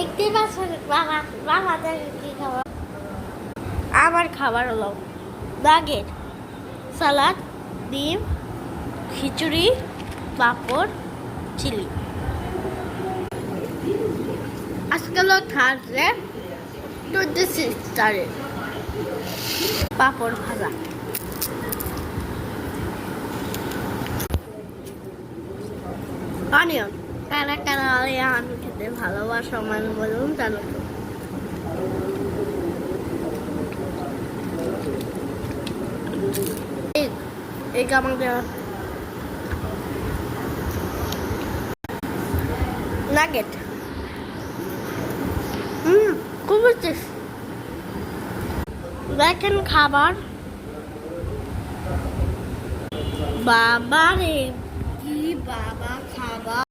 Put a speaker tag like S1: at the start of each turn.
S1: দেখতেই পাচ্ছেন বাবা বাবাদের কি খাবার। আমার খাবার হলো নাগেট, সালাদ, ডিম, খিচুড়ি, পাঁপড়, চিলি। আজকে হলো থার্সডে 26 তারিখ। পাঁপড় ভাজা। অনিয়ন কারা কারা অনিয়ন খেতে ভালোবাসো মানে বলুন জানো তো। এগ আমাদের নাগেট খুবই টেস্টি। দেখেন খাবার বাবা রে, কি বাবা খাবার।